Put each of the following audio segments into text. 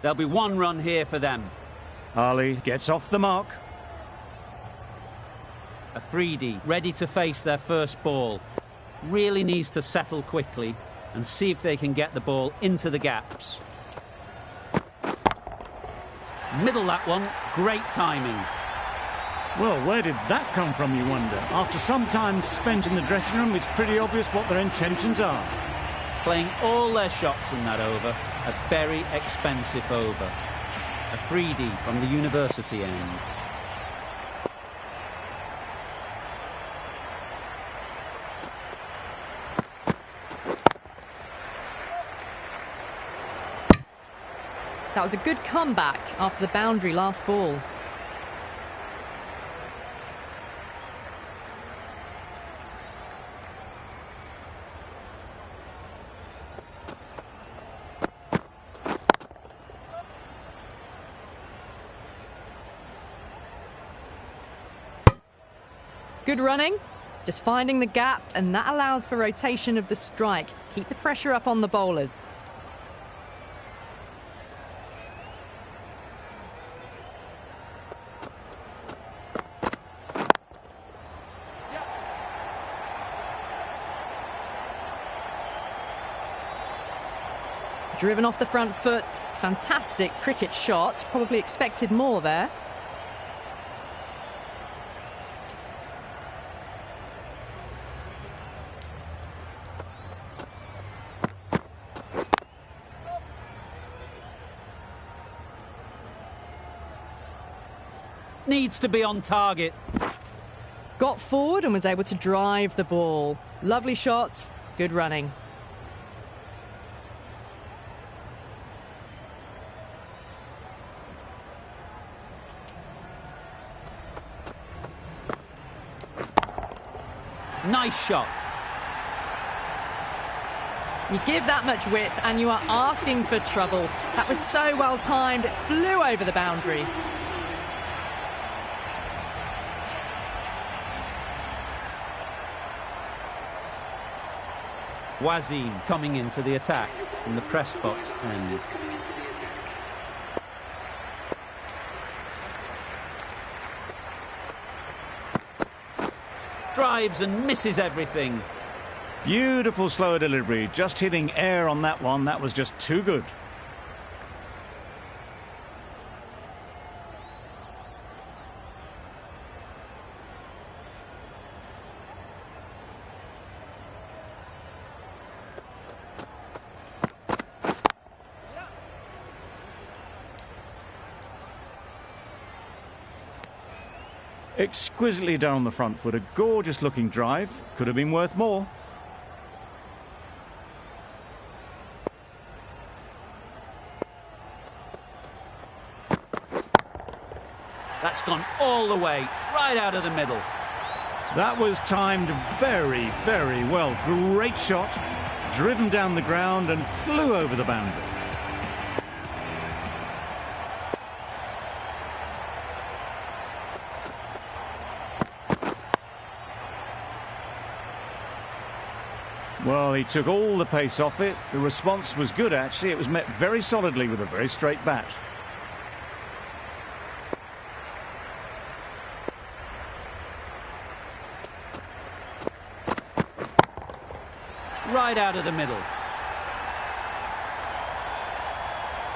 There'll be one run here for them. Ali gets off the mark. Afridi ready to face their first ball. Really needs to settle quickly and see if they can get the ball into the gaps. Middle that one, great timing. Well, where did that come from, you wonder? After some time spent in the dressing room, it's pretty obvious what their intentions are. Playing all their shots in that over, a very expensive over. Afridi from the university end. That was a good comeback after the boundary last ball. Good running, just finding the gap, and that allows for rotation of the strike. Keep the pressure up on the bowlers. Driven off the front foot, fantastic cricket shot, probably expected more there. Needs to be on target. Got forward and was able to drive the ball. Lovely shot, good running. Nice shot. You give that much width and you are asking for trouble. That was so well timed, it flew over the boundary. Wasim coming into the attack from the press box end. Drives and misses everything. Beautiful slower delivery, just hitting air on that one. That was just too good. Exquisitely done on the front foot. A gorgeous looking drive. Could have been worth more. That's gone all the way, right out of the middle. That was timed very, very well. Great shot. Driven down the ground and flew over the boundary. Well, he took all the pace off it. The response was good, actually. It was met very solidly with a very straight bat. Right out of the middle.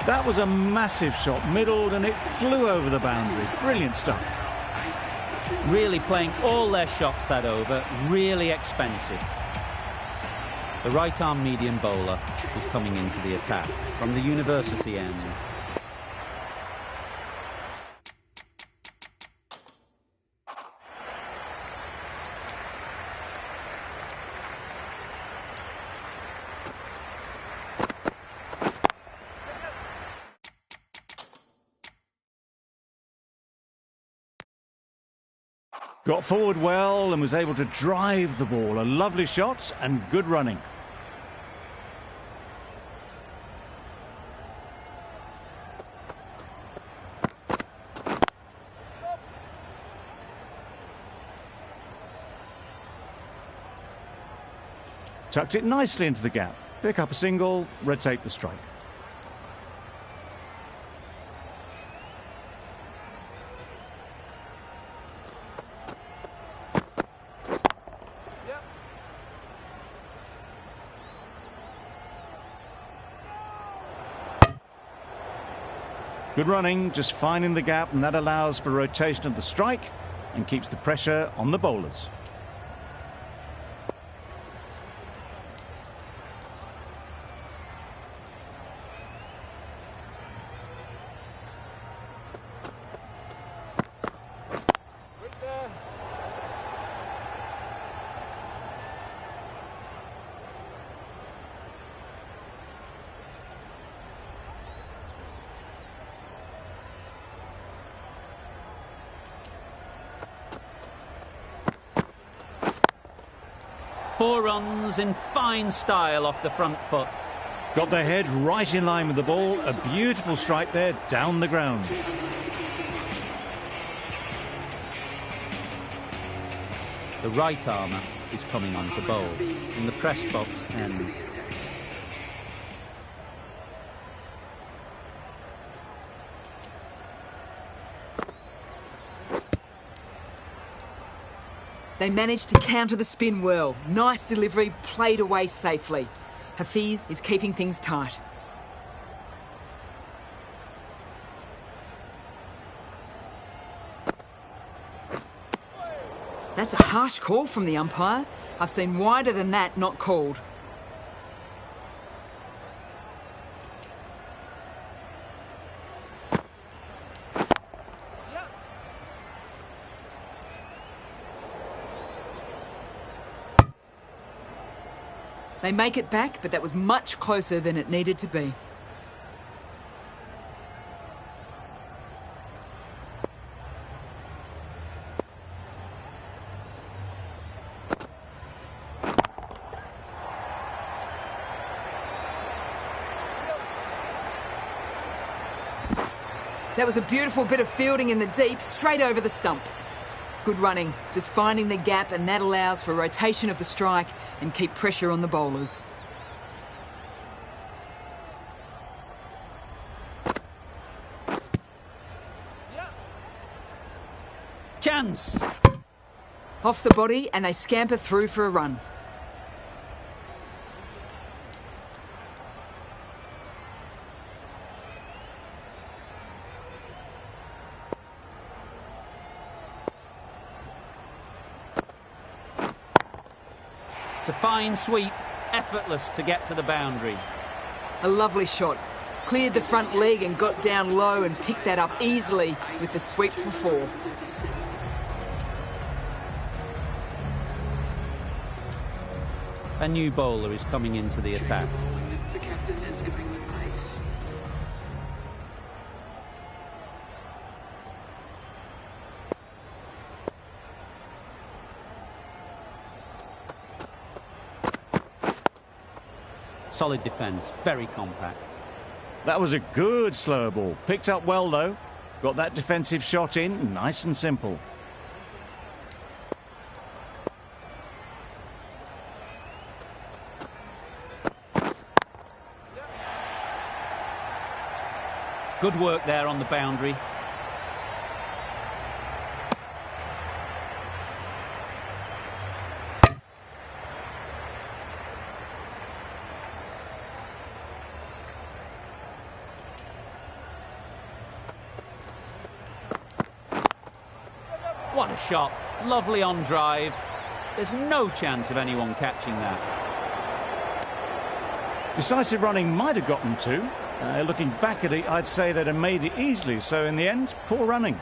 That was a massive shot, middled, and it flew over the boundary. Brilliant stuff. Really playing all their shots that over. Really expensive. The right-arm medium bowler is coming into the attack from the university end. Got forward well and was able to drive the ball. A lovely shot and good running. Tucked it nicely into the gap. Pick up a single, rotate the strike. Good running, just finding the gap, and that allows for rotation of the strike and keeps the pressure on the bowlers. Four runs in fine style off the front foot. Got their head right in line with the ball. A beautiful strike there down the ground. The right armour is coming on to bowl in the press box end. They managed to counter the spin well. Nice delivery, played away safely. Hafiz is keeping things tight. That's a harsh call from the umpire. I've seen wider than that not called. They make it back, but that was much closer than it needed to be. That was a beautiful bit of fielding in the deep, straight over the stumps. Good running, just finding the gap, and that allows for rotation of the strike and keep pressure on the bowlers. Chance! Off the body, and they scamper through for a run. It's a fine sweep, effortless to get to the boundary. A lovely shot. Cleared the front leg and got down low and picked that up easily with the sweep for four. A new bowler is coming into the attack. The captain is giving the pace. Solid defence, very compact. That was a good slow ball. Picked up well, though. Got that defensive shot in, nice and simple. Good work there on the boundary. What a shot. Lovely on drive. There's no chance of anyone catching that. Decisive running might have gotten two. Looking back at it, I'd say they'd have made it easily. So in the end, poor running.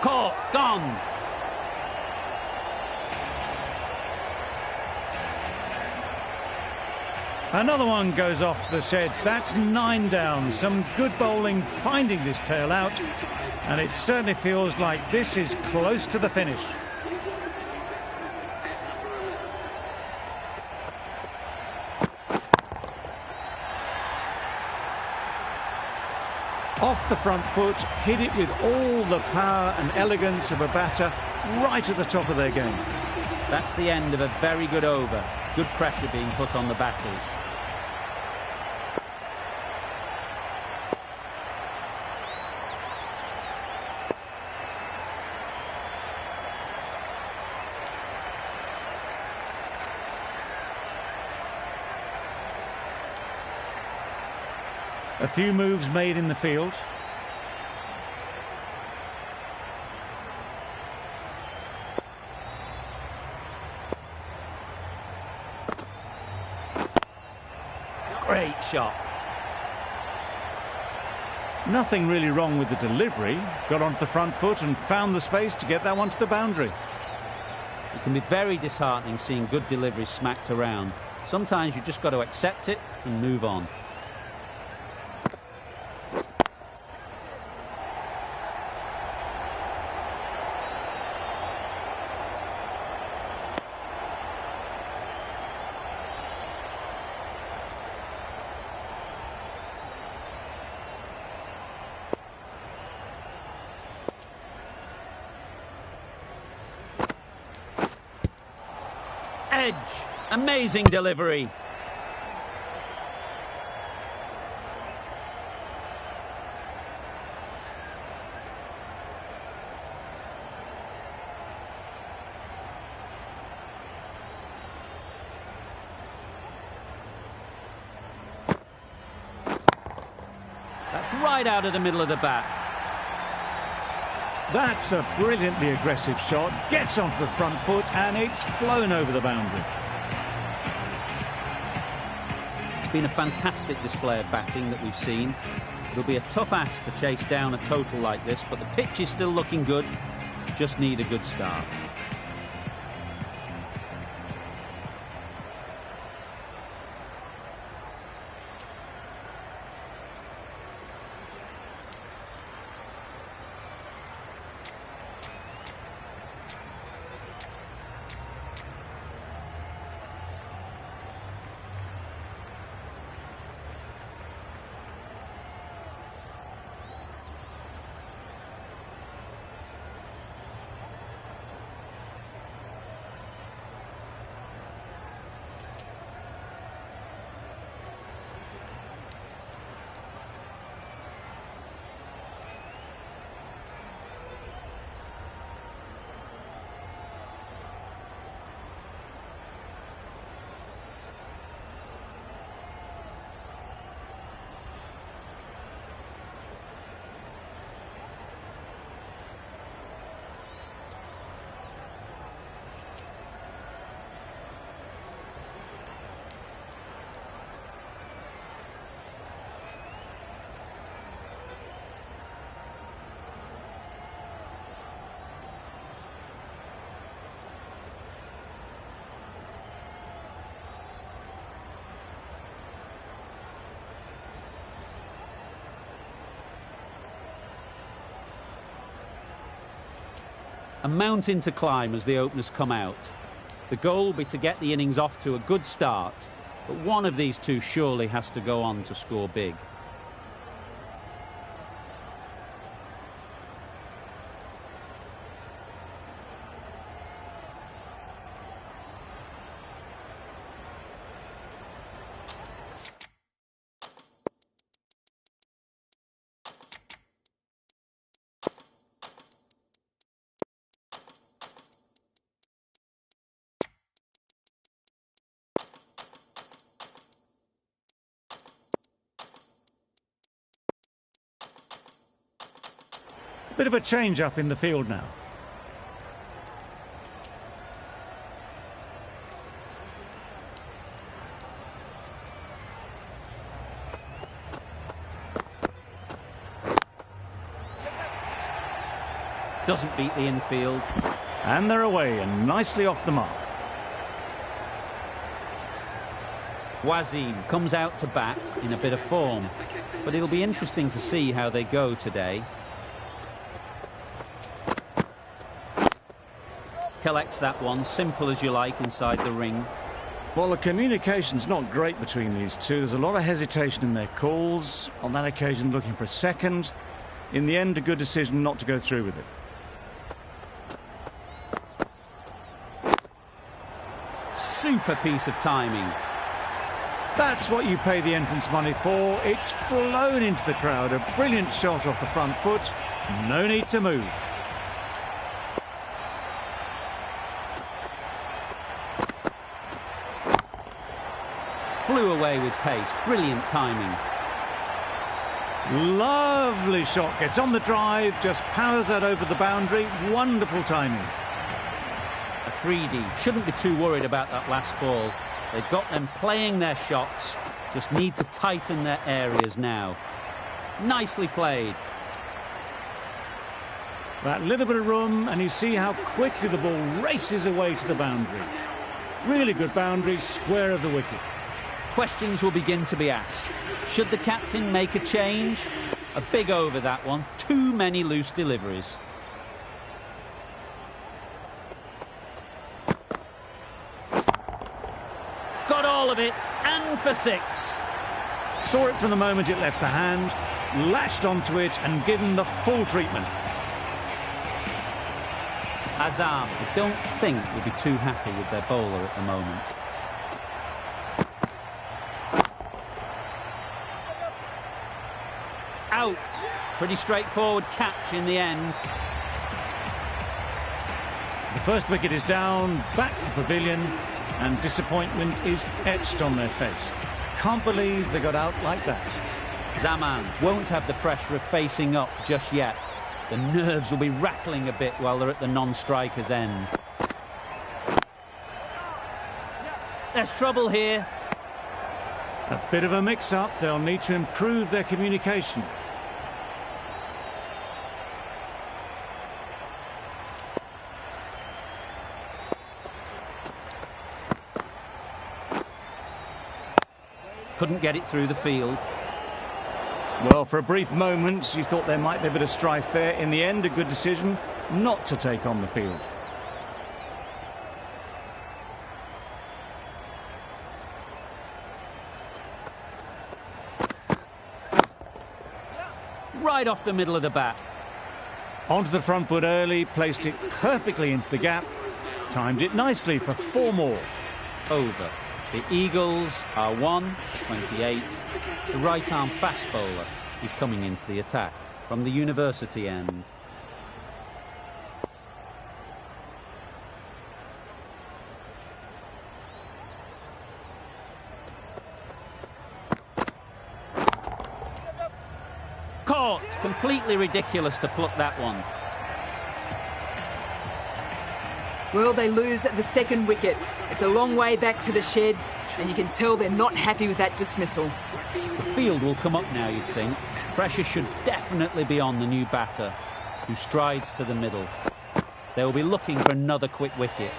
Caught, gone. Another one goes off to the sheds. That's 9 down. Some good bowling finding this tail out. And it certainly feels like this is close to the finish. Off the front foot, hit it with all the power and elegance of a batter right at the top of their game. That's the end of a very good over. Good pressure being put on the batters. A few moves made in the field. Great shot. Nothing really wrong with the delivery. Got onto the front foot and found the space to get that one to the boundary. It can be very disheartening seeing good deliveries smacked around. Sometimes you just got to accept it and move on. Edge. Amazing delivery. That's right out of the middle of the bat. That's a brilliantly aggressive shot. Gets onto the front foot and it's flown over the boundary. It's been a fantastic display of batting that we've seen. It'll be a tough ask to chase down a total like this, but the pitch is still looking good. Just need a good start. A mountain to climb as the openers come out. The goal will be to get the innings off to a good start, but one of these two surely has to go on to score big. Bit of a change up in the field now. Doesn't beat the infield. And they're away and nicely off the mark. Wasim comes out to bat in a bit of form, but it'll be interesting to see how they go today. Collects that one, simple as you like, inside the ring. Well, the communication's not great between these two. There's a lot of hesitation in their calls. On that occasion, looking for a second. In the end, a good decision not to go through with it. Super piece of timing. That's what you pay the entrance money for. It's flown into the crowd. A brilliant shot off the front foot. No need to move. Flew away with pace. Brilliant timing. Lovely shot, gets on the drive, just powers that over the boundary. Wonderful timing. Afridi shouldn't be too worried about that last ball. They've got them playing their shots, just need to tighten their areas now. Nicely played. That little bit of room, and you see how quickly the ball races away to the boundary. Really good boundary, square of the wicket. Questions will begin to be asked. Should the captain make a change? A big over, that one. Too many loose deliveries. Got all of it, and for 6. Saw it from the moment it left the hand, latched onto it and given the full treatment. Azam, I don't think, will be too happy with their bowler at the moment. Out. Pretty straightforward catch in the end. The first wicket is down, back to the pavilion, and disappointment is etched on their face. Can't believe they got out like that. Zaman won't have the pressure of facing up just yet. The nerves will be rattling a bit while they're at the non-striker's end. There's trouble here. A bit of a mix-up. They'll need to improve their communication. Couldn't get it through the field. Well, for a brief moment, you thought there might be a bit of strife there. In the end, a good decision not to take on the field. Right off the middle of the bat. Onto the front foot early, placed it perfectly into the gap, timed it nicely for 4 more. Over. The Eagles are 1 for 28. The right-arm fast bowler is coming into the attack from the university end. Caught! Completely ridiculous to pluck that one. Well, they lose at the second wicket. It's a long way back to the sheds, and you can tell they're not happy with that dismissal. The field will come up now, you'd think. Pressure should definitely be on the new batter, who strides to the middle. They will be looking for another quick wicket.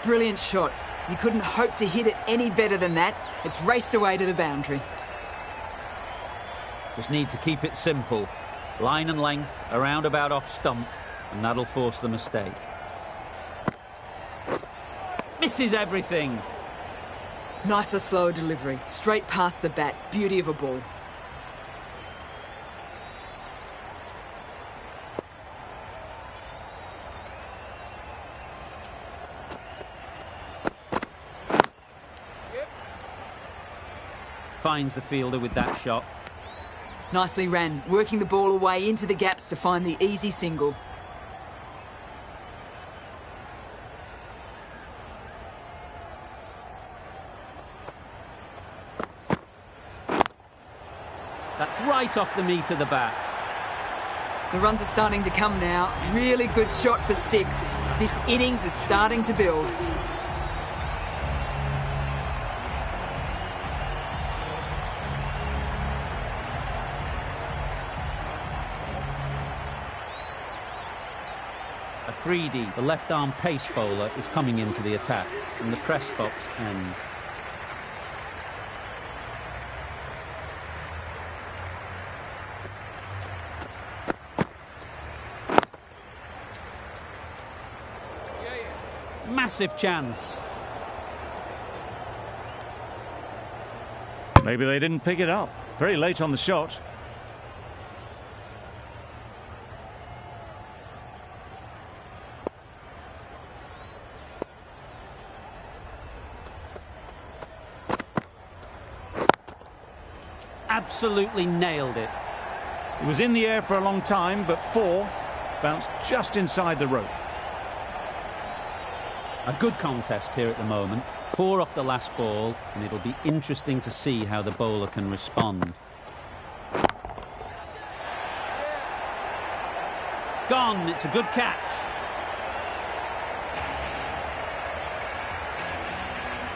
Brilliant shot. You couldn't hope to hit it any better than that. It's raced away to the boundary. Just need to keep it simple. Line and length, around about off stump, and that'll force the mistake. Misses everything. Nicer, slower delivery. Straight past the bat. Beauty of a ball. Finds the fielder with that shot. Nicely ran, working the ball away into the gaps to find the easy single. That's right off the meat of the bat. The runs are starting to come now. Really good shot for 6. This innings is starting to build. Afridi, the left-arm pace bowler, is coming into the attack from the press box end. Massive chance. Maybe they didn't pick it up. Very late on the shot. Absolutely nailed it. It was in the air for a long time, but 4 bounced just inside the rope. A good contest here at the moment. 4 off the last ball, and it'll be interesting to see how the bowler can respond. Gone, it's a good catch.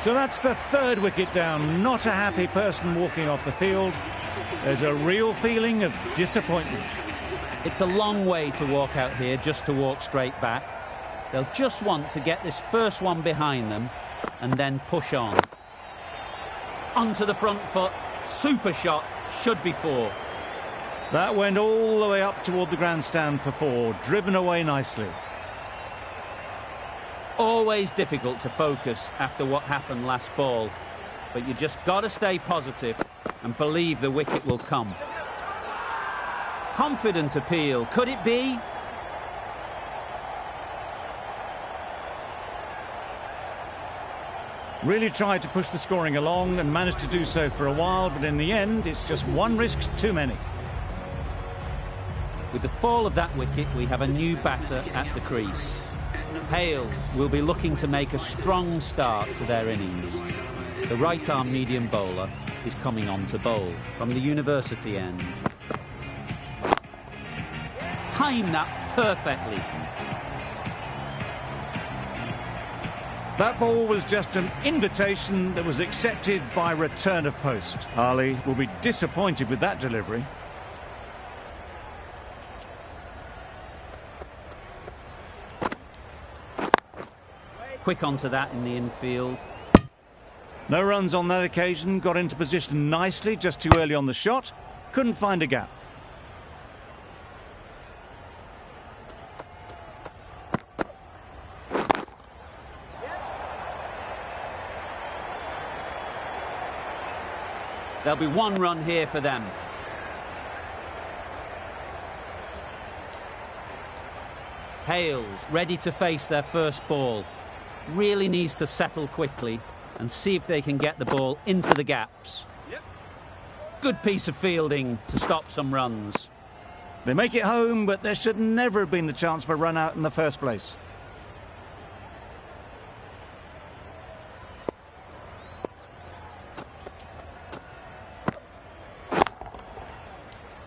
So that's the 3rd wicket down. Not a happy person walking off the field. There's a real feeling of disappointment. It's a long way to walk out here just to walk straight back. They'll just want to get this first one behind them and then push on. Onto the front foot. Super shot. Should be 4. That went all the way up toward the grandstand for 4. Driven away nicely. Always difficult to focus after what happened last ball. But you just got to stay positive and believe the wicket will come. Confident appeal. Could it be? Really tried to push the scoring along and managed to do so for a while, but in the end, it's just one risk too many. With the fall of that wicket, we have a new batter at the crease. Hales will be looking to make a strong start to their innings. The right-arm medium bowler is coming on to bowl from the university end. Time that perfectly. That ball was just an invitation that was accepted by return of post. Ali will be disappointed with that delivery. Quick onto that in the infield. No runs on that occasion, got into position nicely just too early on the shot. Couldn't find a gap. There'll be 1 run here for them. Hales ready to face their first ball. Really needs to settle quickly and see if they can get the ball into the gaps. Good piece of fielding to stop some runs. They make it home, but there should never have been the chance for a run out in the first place.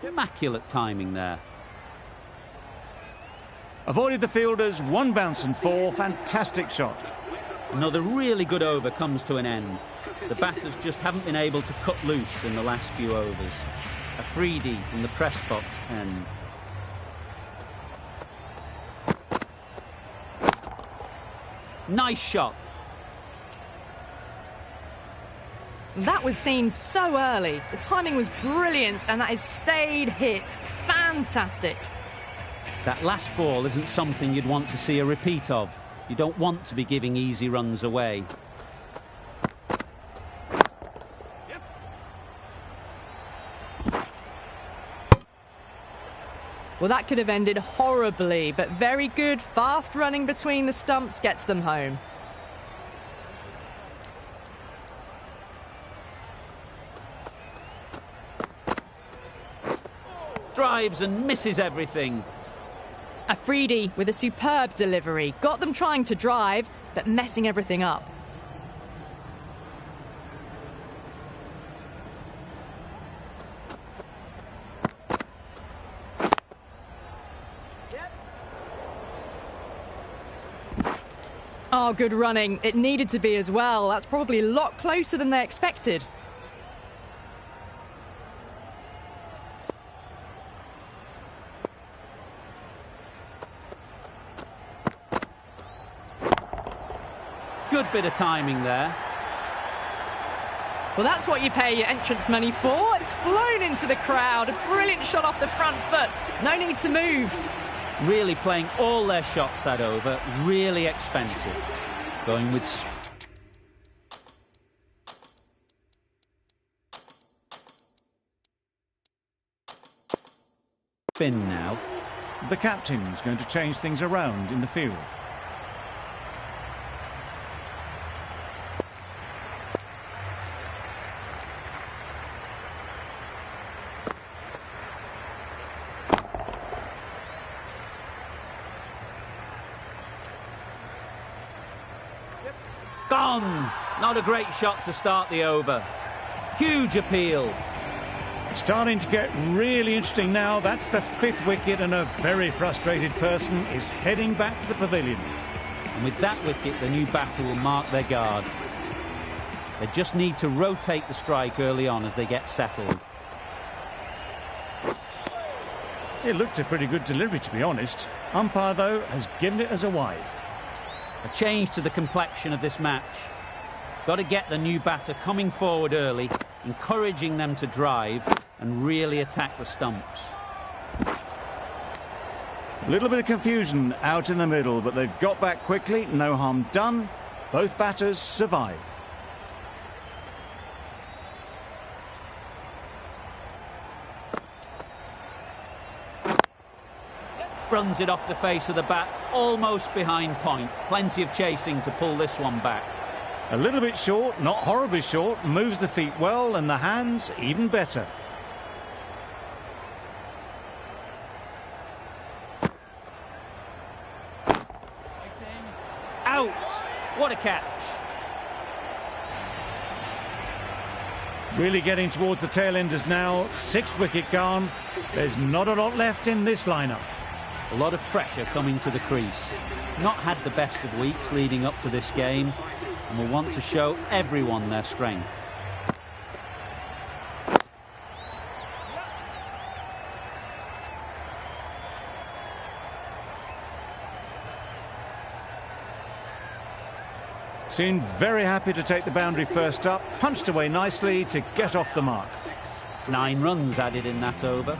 Immaculate timing there. Avoided the fielders, 1 bounce and 4. Fantastic shot. Another really good over comes to an end. The batters just haven't been able to cut loose in the last few overs. A freebie from the press box end. Nice shot. That was seen so early. The timing was brilliant and that is stayed hit. Fantastic. That last ball isn't something you'd want to see a repeat of. You don't want to be giving easy runs away. Well, that could have ended horribly, but very good. Fast running between the stumps gets them home. Drives and misses everything. Afridi with a superb delivery. Got them trying to drive, but messing everything up. Oh, good running. It needed to be as well. That's probably a lot closer than they expected. Good bit of timing there. Well, that's what you pay your entrance money for. It's flown into the crowd. A brilliant shot off the front foot. No need to move. Really playing all their shots that over. Really expensive. Going with spin now. The captain's going to change things around in the field. Gone! Not a great shot to start the over. Huge appeal. Starting to get really interesting now. That's the 5th wicket, and a very frustrated person is heading back to the pavilion. And with that wicket, the new batter will mark their guard. They just need to rotate the strike early on as they get settled. It looked a pretty good delivery, to be honest. Umpire, though, has given it as a wide. A change to the complexion of this match. Got to get the new batter coming forward early, encouraging them to drive and really attack the stumps. A little bit of confusion out in the middle, but they've got back quickly. No harm done. Both batters survive. Runs it off the face of the bat, almost behind point. Plenty of chasing to pull this one back. A little bit short, not horribly short. Moves the feet well, and the hands even better. Out! What a catch! Really getting towards the tail enders now. 6th wicket gone. There's not a lot left in this lineup. A lot of pressure coming to the crease. Not had the best of weeks leading up to this game, and will want to show everyone their strength. Seemed very happy to take the boundary first up. Punched away nicely to get off the mark. 9 runs added in that over.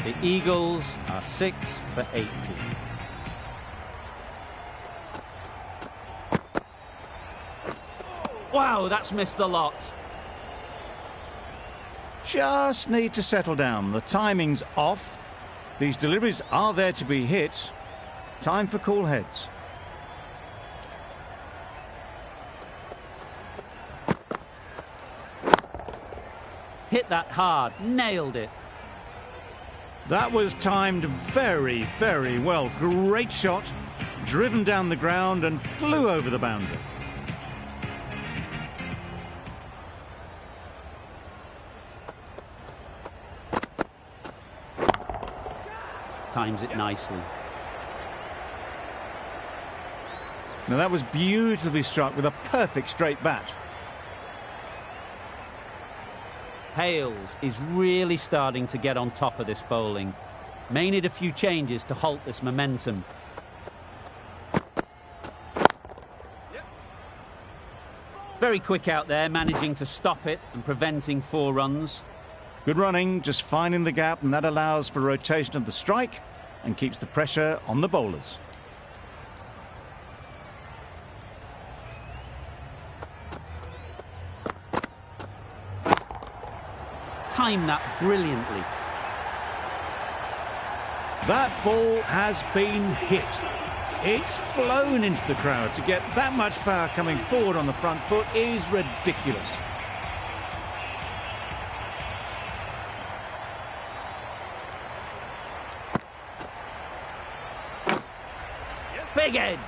The Eagles are 6 for 80. Wow, that's missed the lot. Just need to settle down. The timing's off. These deliveries are there to be hit. Time for cool heads. Hit that hard, nailed it. That was timed very, very well. Great shot, driven down the ground and flew over the boundary. Times it nicely. Now that was beautifully struck with a perfect straight bat. Hales is really starting to get on top of this bowling. May need a few changes to halt this momentum. Very quick out there, managing to stop it and preventing 4 runs. Good running, just finding the gap, and that allows for rotation of the strike and keeps the pressure on the bowlers. Timed that brilliantly. That ball has been hit. It's flown into the crowd. To get that much power coming forward on the front foot is ridiculous. Big edge.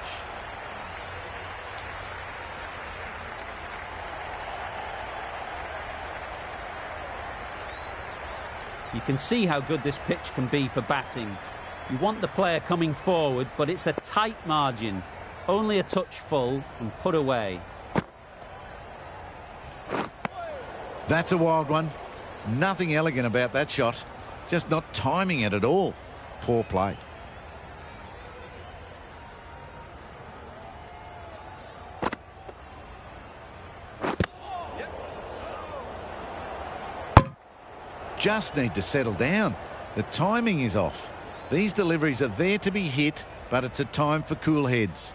You can see how good this pitch can be for batting. You want the player coming forward, but it's a tight margin. Only a touch full and put away. That's a wild one. Nothing elegant about that shot. Just not timing it at all. Poor play. Just need to settle down. The timing is off. These deliveries are there to be hit, but it's a time for cool heads.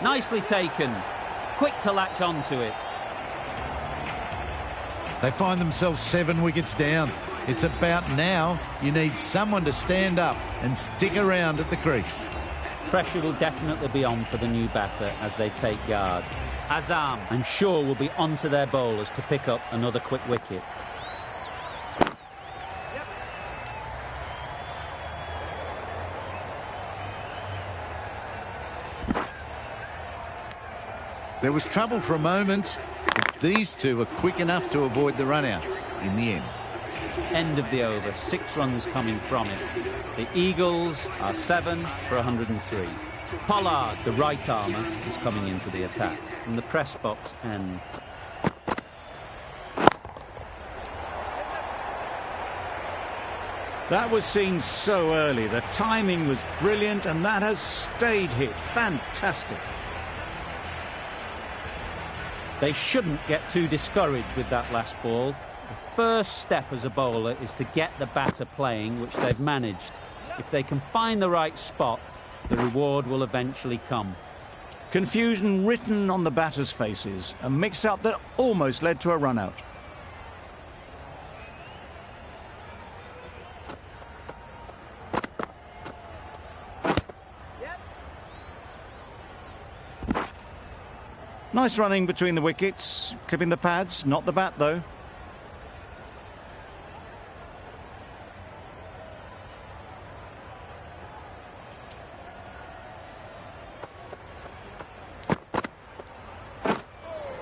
Nicely taken. Quick to latch onto it. They find themselves 7 wickets down. It's about now you need someone to stand up and stick around at the crease. Pressure will definitely be on for the new batter as they take guard. Azam, I'm sure, will be onto their bowlers to pick up another quick wicket. There was trouble for a moment, but these two were quick enough to avoid the run-out in the end. End of the over, 6 runs coming from it. The Eagles are 7 for 103. Pollard, the right armer, is coming into the attack from the press box end. That was seen so early. The timing was brilliant, and that has stayed hit. Fantastic. They shouldn't get too discouraged with that last ball. The first step as a bowler is to get the batter playing, which they've managed. If they can find the right spot, the reward will eventually come. Confusion written on the batters' faces. A mix-up that almost led to a run-out. Nice running between the wickets, clipping the pads, not the bat though.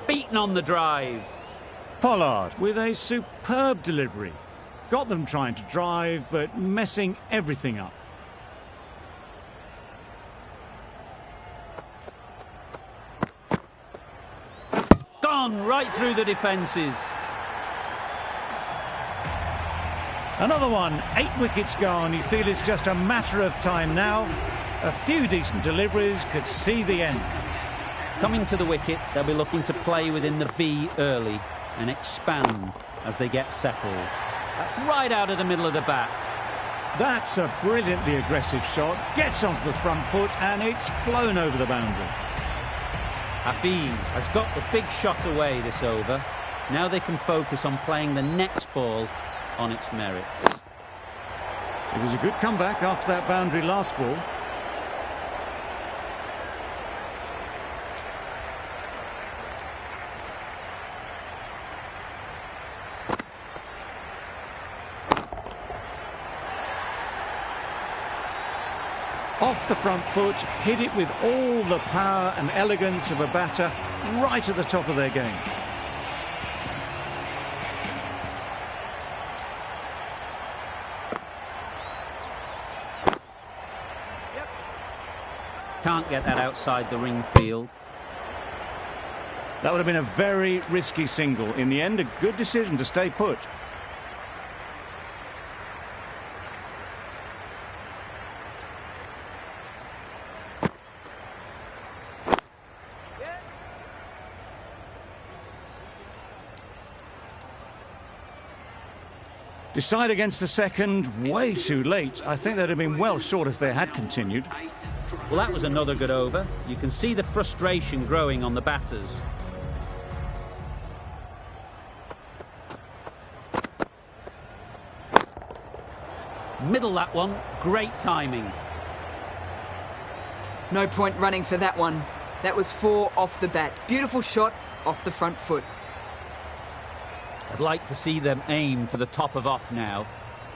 Beaten on the drive. Pollard with a superb delivery. Got them trying to drive, but messing everything up. Gone right through the defences. Another one, 8 wickets gone. You feel it's just a matter of time now. A few decent deliveries could see the end. Coming to the wicket, they'll be looking to play within the V early and expand as they get settled. That's right out of the middle of the bat. That's a brilliantly aggressive shot. Gets onto the front foot and it's flown over the boundary. Hafiz has got the big shot away this over. Now they can focus on playing the next ball on its merits. It was a good comeback after that boundary last ball. Off the front foot, hit it with all the power and elegance of a batter right at the top of their game. Can't get that outside the ring field. That would have been a very risky single. In the end, a good decision to stay put. Decide against the second, way too late. I think they'd have been well short if they had continued. Well, that was another good over. You can see the frustration growing on the batters. Middle that one, great timing. No point running for that one. That was 4 off the bat. Beautiful shot off the front foot. I'd like to see them aim for the top of off now.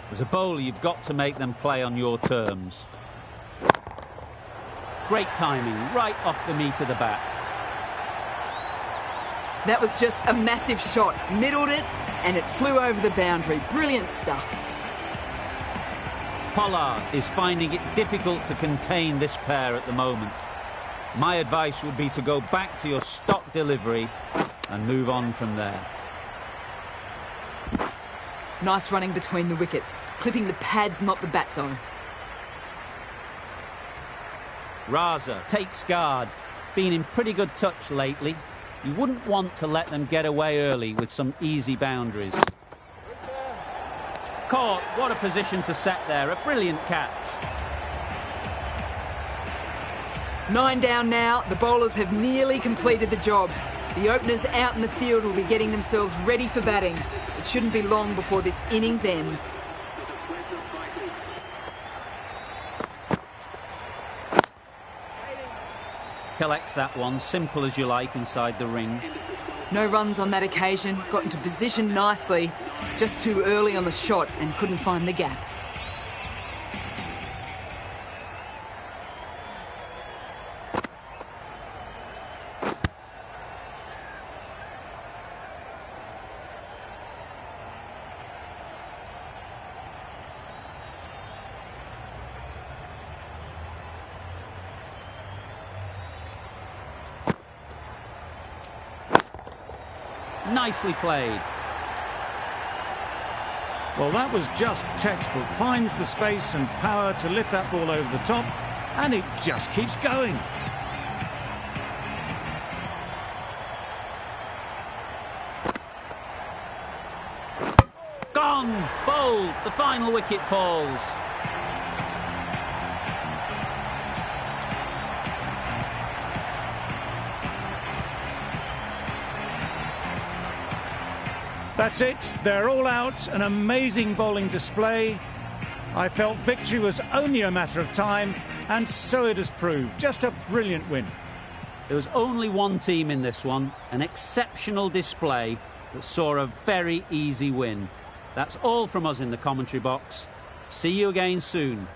As a bowler, you've got to make them play on your terms. Great timing, right off the meat of the bat. That was just a massive shot. Middled it, and it flew over the boundary. Brilliant stuff. Pollard is finding it difficult to contain this pair at the moment. My advice would be to go back to your stock delivery and move on from there. Nice running between the wickets. Clipping the pads, not the bat, though. Raza takes guard. Been in pretty good touch lately. You wouldn't want to let them get away early with some easy boundaries. Caught. What a position to set there. A brilliant catch. 9 down now. The bowlers have nearly completed the job. The openers out in the field will be getting themselves ready for batting. It shouldn't be long before this innings ends. Collects that one, simple as you like, inside the ring. No runs on that occasion. Got into position nicely. Just too early on the shot and couldn't find the gap. Nicely played. Well, that was just textbook. Finds the space and power to lift that ball over the top, and it just keeps going. Gone! Bowled! The final wicket falls. That's it. They're all out. An amazing bowling display. I felt victory was only a matter of time, and so it has proved. Just a brilliant win. There was only one team in this one, an exceptional display that saw a very easy win. That's all from us in the commentary box. See you again soon.